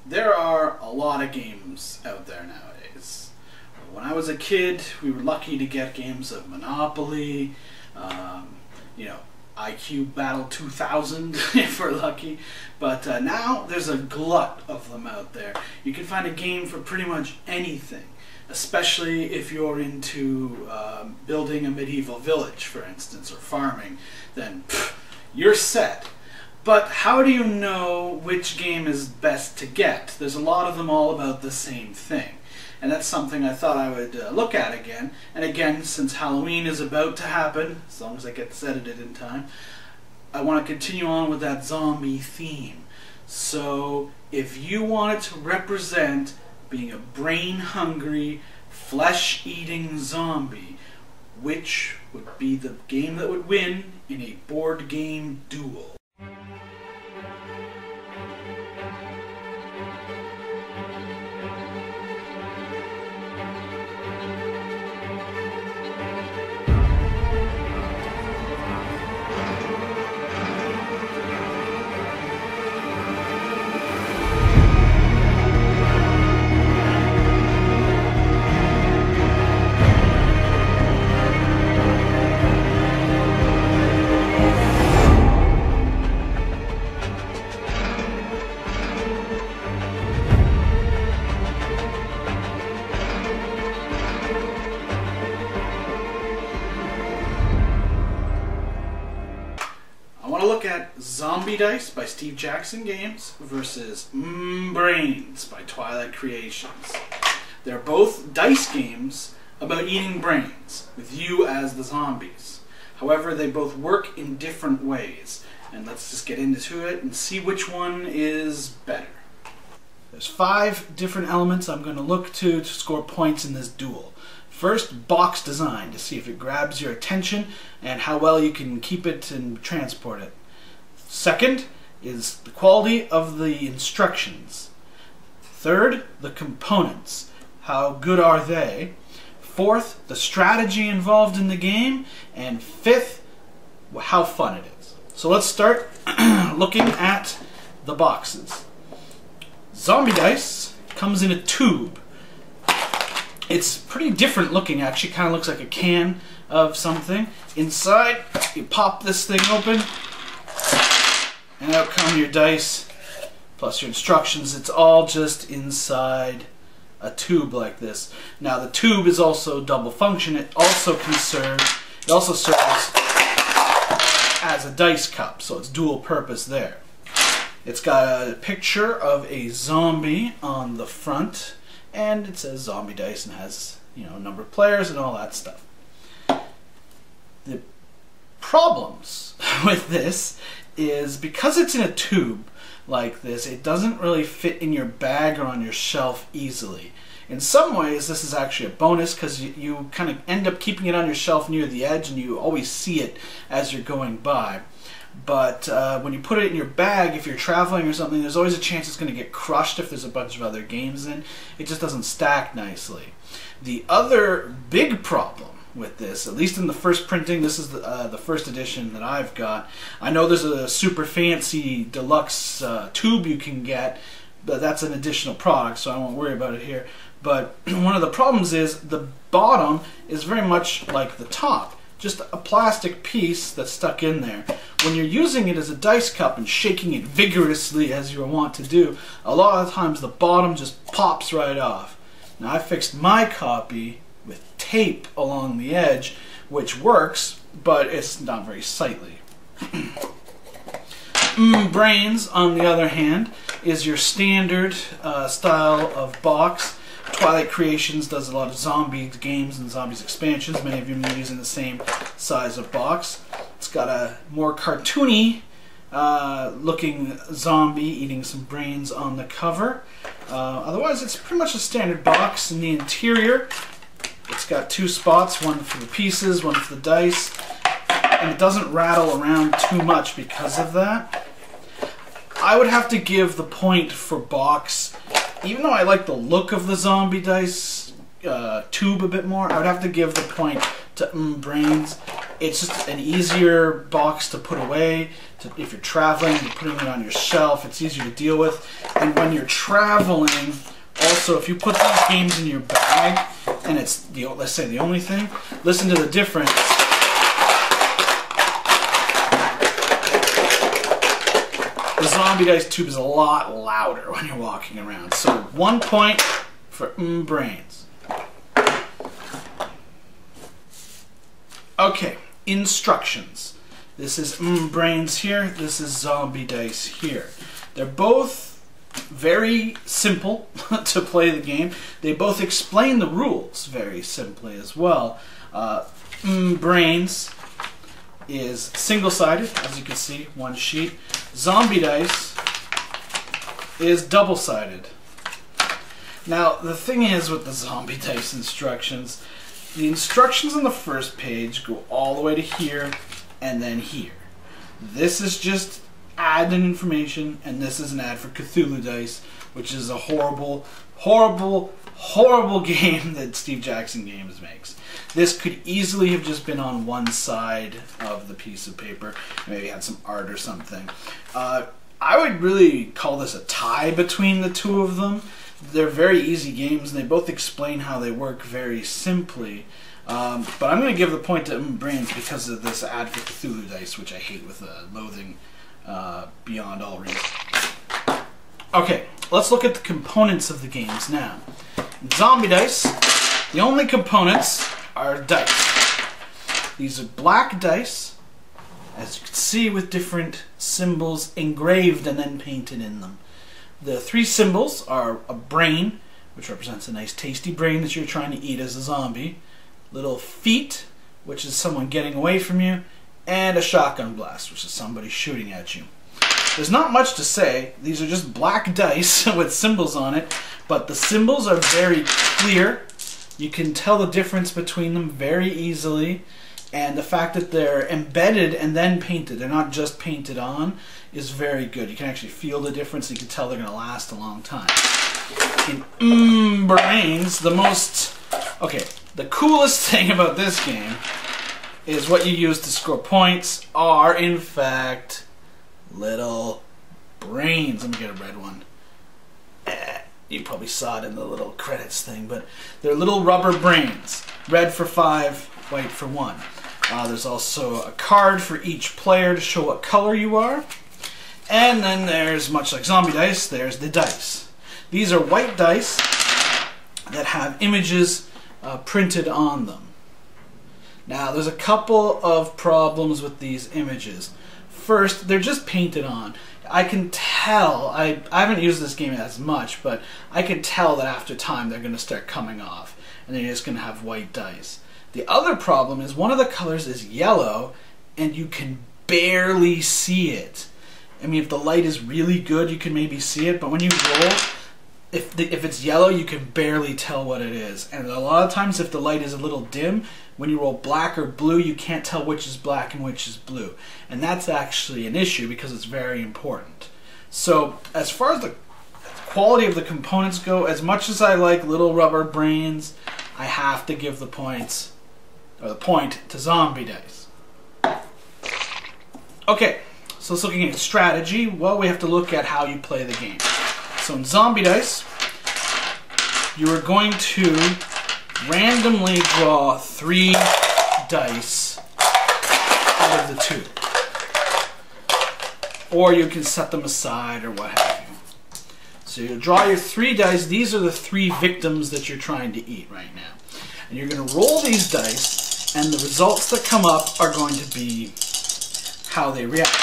There are a lot of games out there nowadays. When I was a kid, we were lucky to get games of Monopoly, you know, IQ Battle 2000 if we're lucky. But now there's a glut of them out there. You can find a game for pretty much anything, especially if you're into building a medieval village, for instance, or farming. Then you're set. But how do you know which game is best to get? There's a lot of them all about the same thing. And that's something I thought I would look at again. And again, since Halloween is about to happen, as long as I get this edited in time, I want to continue on with that zombie theme. So if you wanted to represent being a brain-hungry, flesh-eating zombie, which would be the game that would win in a board game duel? Look at Zombie Dice by Steve Jackson Games versus Brains by Twilight Creations. They're both dice games about eating brains, with you as the zombies. However, they both work in different ways. And let's just get into it and see which one is better. There's 5 different elements I'm going to look to score points in this duel. First, box design, to see if it grabs your attention and how well you can keep it and transport it. Second is the quality of the instructions. Third, the components. How good are they? Fourth, the strategy involved in the game. And fifth, how fun it is. So let's start looking at the boxes. Zombie Dice comes in a tube. It's pretty different looking, actually. Kind of looks like a can of something. Inside, you pop this thing open, and out come your dice, plus your instructions. It's all just inside a tube like this. Now the tube is also double function. It also serves as a dice cup, so it's dual purpose there. It's got a picture of a zombie on the front, and it says Zombie Dice and has, you know, a number of players and all that stuff. The problems with this is because it's in a tube like this, it doesn't really fit in your bag or on your shelf easily. In some ways, this is actually a bonus because you kind of end up keeping it on your shelf near the edge and you always see it as you're going by. But when you put it in your bag, if you're traveling or something, there's always a chance it's going to get crushed if there's a bunch of other games in. It just doesn't stack nicely. The other big problem with this, at least in the first printing, this is the first edition that I've got. I know there's a super fancy deluxe tube you can get, but that's an additional product, so I won't worry about it here. But one of the problems is the bottom is very much like the top. Just a plastic piece that's stuck in there. When you're using it as a dice cup and shaking it vigorously as you want to do, a lot of times the bottom just pops right off. Now I fixed my copy with tape along the edge, which works, but it's not very sightly. Brains, on the other hand, is your standard style of box. Twilight Creations does a lot of zombies games and zombies expansions. Many of you are using the same size of box. It's got a more cartoony looking zombie eating some brains on the cover. Otherwise, it's pretty much a standard box. In the interior, it's got 2 spots, one for the pieces, one for the dice, and it doesn't rattle around too much because of that. I would have to give the point for box, even though I like the look of the Zombie Dice tube a bit more, I would have to give the point to Brains. it's just an easier box to put away. If you're traveling, you're putting it on your shelf, it's easier to deal with. And when you're traveling, also, if you put these games in your bag, and it's, let's say, the only thing, listen to the difference. The zombie dice tube is a lot louder when you're walking around. So 1 point for brains. Okay, instructions. This is brains here, this is zombie dice here. They're both very simple to play the game. They both explain the rules very simply as well. Brains is single-sided, as you can see, one sheet. Zombie dice is double-sided. Now, the thing is with the zombie dice instructions, the instructions on the first page go all the way to here and then here. This is just ad-in information, and this is an ad for Cthulhu Dice, which is a horrible, horrible, horrible game that Steve Jackson Games makes. This could easily have just been on one side of the piece of paper, maybe had some art or something. I would really call this a tie between the two of them. They're very easy games, and they both explain how they work very simply. But I'm going to give the point to Brains because of this ad for Cthulhu Dice, which I hate with loathing beyond all reason. Okay, let's look at the components of the games now. In Zombie Dice, the only components are dice. These are black dice, as you can see, with different symbols engraved and then painted in them. The three symbols are a brain, which represents a nice tasty brain that you're trying to eat as a zombie, little feet, which is someone getting away from you, and a shotgun blast, which is somebody shooting at you. There's not much to say. These are just black dice with symbols on it, but the symbols are very clear. You can tell the difference between them very easily, and the fact that they're embedded and then painted, they're not just painted on, is very good. You can actually feel the difference, and you can tell they're going to last a long time. In Brains, the coolest thing about this game is what you use to score points are, in fact, little brains. Let me get a red one. You probably saw it in the little credits thing, but they're little rubber brains. Red for 5, white for 1. There's also a card for each player to show what color you are. And then there's, much like zombie dice, there's the dice. These are white dice that have images printed on them. Now, there's a couple of problems with these images. First, they're just painted on. I can tell, I haven't used this game as much, but I can tell that after time they're going to start coming off, and then you're just going to have white dice. The other problem is one of the colors is yellow, and you can barely see it. I mean, if the light is really good, you can maybe see it, but when you roll, if it's yellow, you can barely tell what it is. And a lot of times, if the light is a little dim, when you roll black or blue, you can't tell which is black and which is blue. And that's actually an issue because it's very important. So, as far as the quality of the components go, as much as I like little rubber brains, I have to give the point to zombie dice. Okay, so let's looking at strategy. Well, we have to look at how you play the game. So in zombie dice, you are going to randomly draw 3 dice out of the tube. Or you can set them aside or what have you. So you draw your 3 dice. These are the 3 victims that you're trying to eat right now. And you're going to roll these dice, and the results that come up are going to be how they react.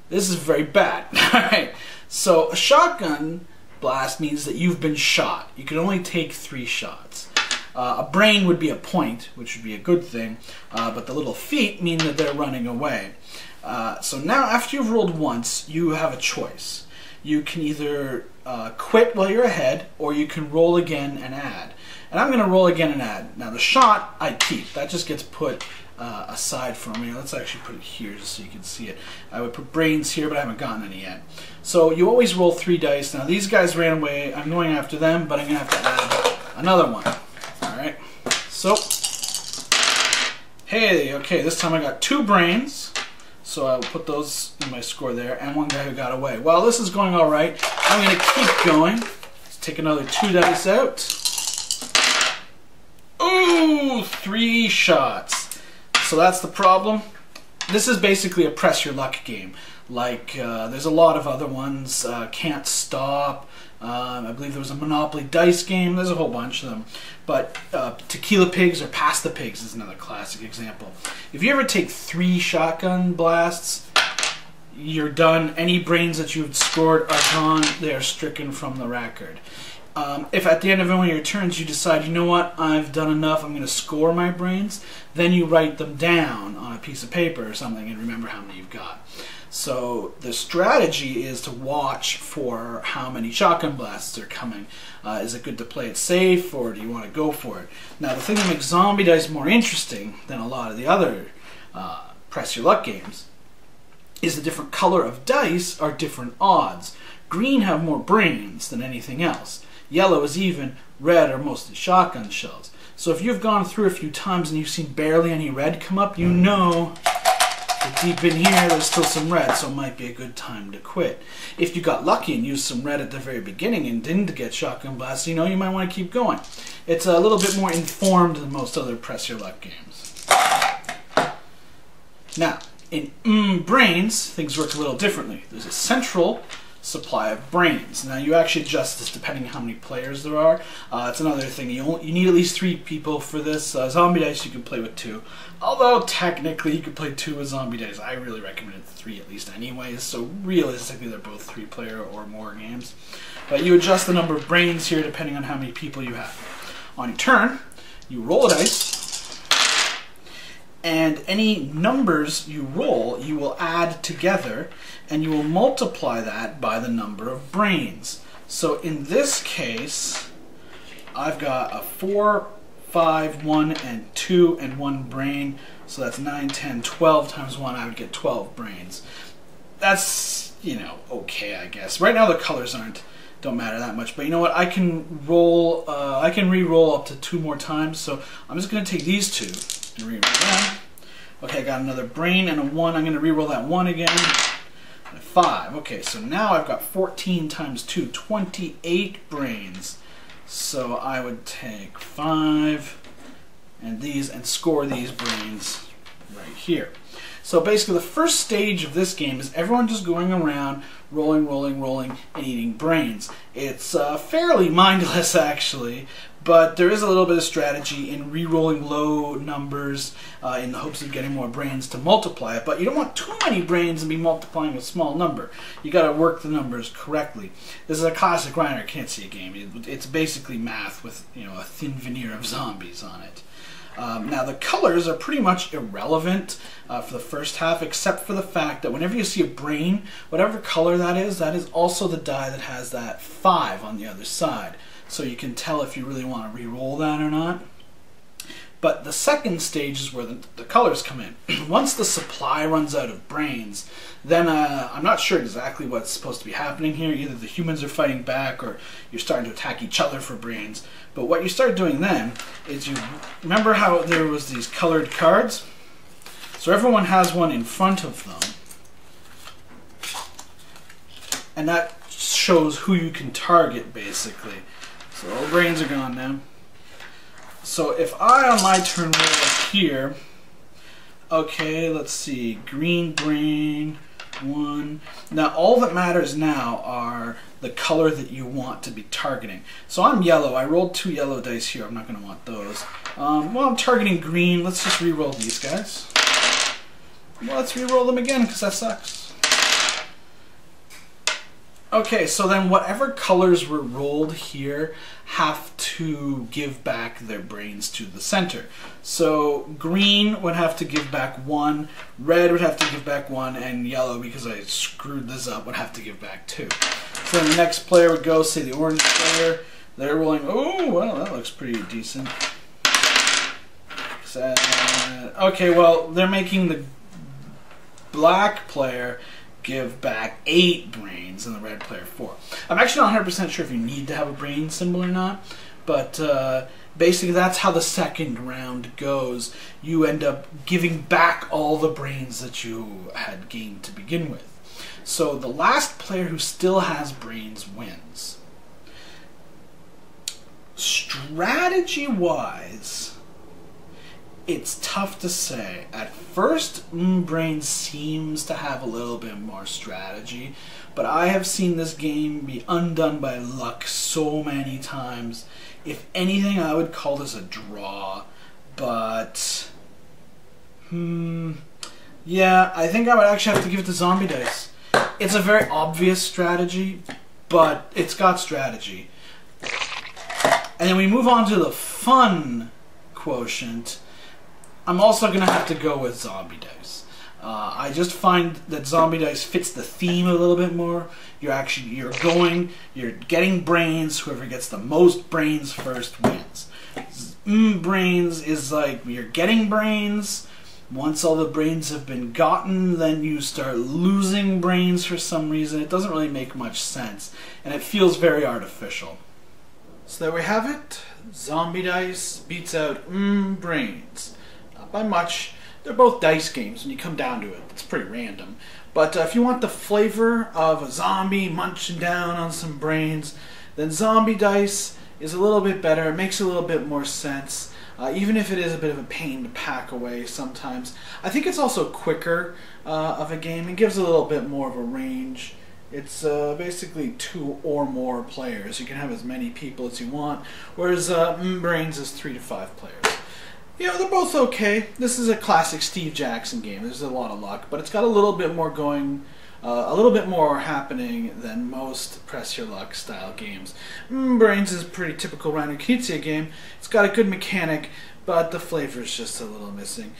This is very bad. Alright, so a shotgun blast means that you've been shot. You can only take 3 shots. A brain would be a point, which would be a good thing, but the little feet mean that they're running away. So now, after you've rolled once, you have a choice. You can either quit while you're ahead, or you can roll again and add. And I'm going to roll again and add. Now the shot, I keep. That just gets put aside for me. Let's actually put it here just so you can see it. I would put brains here, but I haven't gotten any yet. So you always roll 3 dice. Now these guys ran away. I'm going after them, but I'm going to have to add another one. Alright, so Hey, okay, this time I got 2 brains. So I'll put those in my score there, and 1 guy who got away. While this is going all right, I'm going to keep going. Let's take another 2 dice out. Ooh, 3 shots. So that's the problem. This is basically a press your luck game. Like, there's a lot of other ones. Can't Stop. I believe there was a Monopoly dice game. There's a whole bunch of them. But Tequila Pigs or Pass the Pigs is another classic example. If you ever take 3 shotgun blasts, you're done. Any brains that you've scored are gone. They are stricken from the record. If at the end of one of your turns you decide, you know what, I've done enough, I'm going to score my brains, then you write them down on a piece of paper or something and remember how many you've got. So the strategy is to watch for how many shotgun blasts are coming. Is it good to play it safe, or do you want to go for it? Now, the thing that makes Zombie Dice more interesting than a lot of the other press your luck games is the different color of dice are different odds. Green have more brains than anything else. Yellow is even. Red are mostly shotgun shells. So if you've gone through a few times and you've seen barely any red come up, you know that deep in here there's still some red, so it might be a good time to quit. If you got lucky and used some red at the very beginning and didn't get shotgun blasts, you know, you might want to keep going. It's a little bit more informed than most other press your luck games. Now, in brains, things work a little differently. There's a central supply of brains. Now, you actually adjust this depending on how many players there are. It's another thing. You need at least 3 people for this. Zombie Dice you can play with 2. Although, technically, you could play 2 with Zombie Dice. I really recommend 3 at least anyways. So, realistically, they're both 3-player or more games. But you adjust the number of brains here depending on how many people you have. On your turn, you roll a dice. And any numbers you roll, you will add together, and you will multiply that by the number of brains. So in this case, I've got a 4, 5, 1, and 2, and 1 brain. So that's 9, 10, 12 times 1, I would get 12 brains. That's, you know, okay, I guess. Right now the colors don't matter that much, but you know what? I can roll. I can re-roll up to 2 more times. So I'm just going to take these 2 and re-roll them. Okay, I got another brain and a 1. I'm going to re-roll that 1 again. And a 5. Okay, so now I've got 14 times 2, 28 brains. So I would take 5 and these and score these brains right here. So basically the first stage of this game is everyone just going around rolling, rolling, rolling, and eating brains. It's fairly mindless actually, but there is a little bit of strategy in re-rolling low numbers in the hopes of getting more brains to multiply it. But you don't want too many brains and be multiplying a small number. You got to work the numbers correctly. This is a classic Reiner can't see a game. It's basically math with, you know, a thin veneer of zombies on it. Now the colors are pretty much irrelevant for the first half, except for the fact that whenever you see a brain, whatever color that is also the die that has that 5 on the other side. So you can tell if you really want to re-roll that or not. But the second stage is where the colors come in. Once the supply runs out of brains, then I'm not sure exactly what's supposed to be happening here. Either the humans are fighting back or you're starting to attack each other for brains. But what you start doing then is you remember how there was these colored cards? So everyone has one in front of them. And that shows who you can target, basically. So all the brains are gone now. So if I, on my turn, roll up here, okay, let's see, green brain, 1. Now all that matters now are the color that you want to be targeting. So I'm yellow. I rolled 2 yellow dice here. I'm not going to want those. Well, I'm targeting green. Let's just re-roll these guys. Well, let's re-roll them again because that sucks. Okay, so then whatever colors were rolled here have to give back their brains to the center. So green would have to give back 1, red would have to give back 1, and yellow, because I screwed this up, would have to give back 2. So then the next player would go, say the orange player, they're rolling, oh, well, that looks pretty decent. Okay, well, they're making the black player give back 8 brains and the red player 4. I'm actually not 100% sure if you need to have a brain symbol or not, but Basically, that's how the second round goes. You end up giving back all the brains that you had gained to begin with. So the last player who still has brains wins. Strategy-wise, it's tough to say. At first, Brains seems to have a little bit more strategy, but I have seen this game be undone by luck so many times. If anything, I would call this a draw, but yeah, I think I would actually have to give it to Zombie Dice. It's a very obvious strategy, but it's got strategy. And then we move on to the fun quotient. I'm also going to have to go with Zombie Dice. I just find that Zombie Dice fits the theme a little bit more. You're getting brains. Whoever gets the most brains first wins. Brains is like you're getting brains. Once all the brains have been gotten, then you start losing brains for some reason. It doesn't really make much sense, and it feels very artificial. So there we have it. Zombie Dice beats out Brains. Not by much. They're both dice games when you come down to it. It's pretty random. But if you want the flavor of a zombie munching down on some brains, then Zombie Dice is a little bit better. It makes a little bit more sense. Even if it is a bit of a pain to pack away sometimes. I think it's also quicker of a game. It gives a little bit more of a range. It's basically 2 or more players. You can have as many people as you want, whereas Brains is 3 to 5 players. You know, they're both okay. This is a classic Steve Jackson game. There's a lot of luck, but it's got a little bit more going, a little bit more happening than most press your luck style games. Brains is a pretty typical Reiner Knizia game. It's got a good mechanic, but the flavor is just a little missing.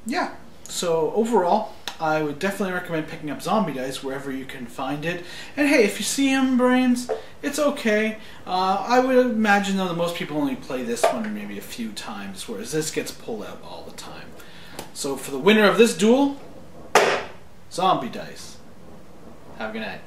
Yeah, so overall, I would definitely recommend picking up Zombie Dice wherever you can find it. And hey, if you see Brains, it's okay. I would imagine though that most people only play this one maybe a few times, whereas this gets pulled out all the time. So for the winner of this duel, Zombie Dice. Have a good night.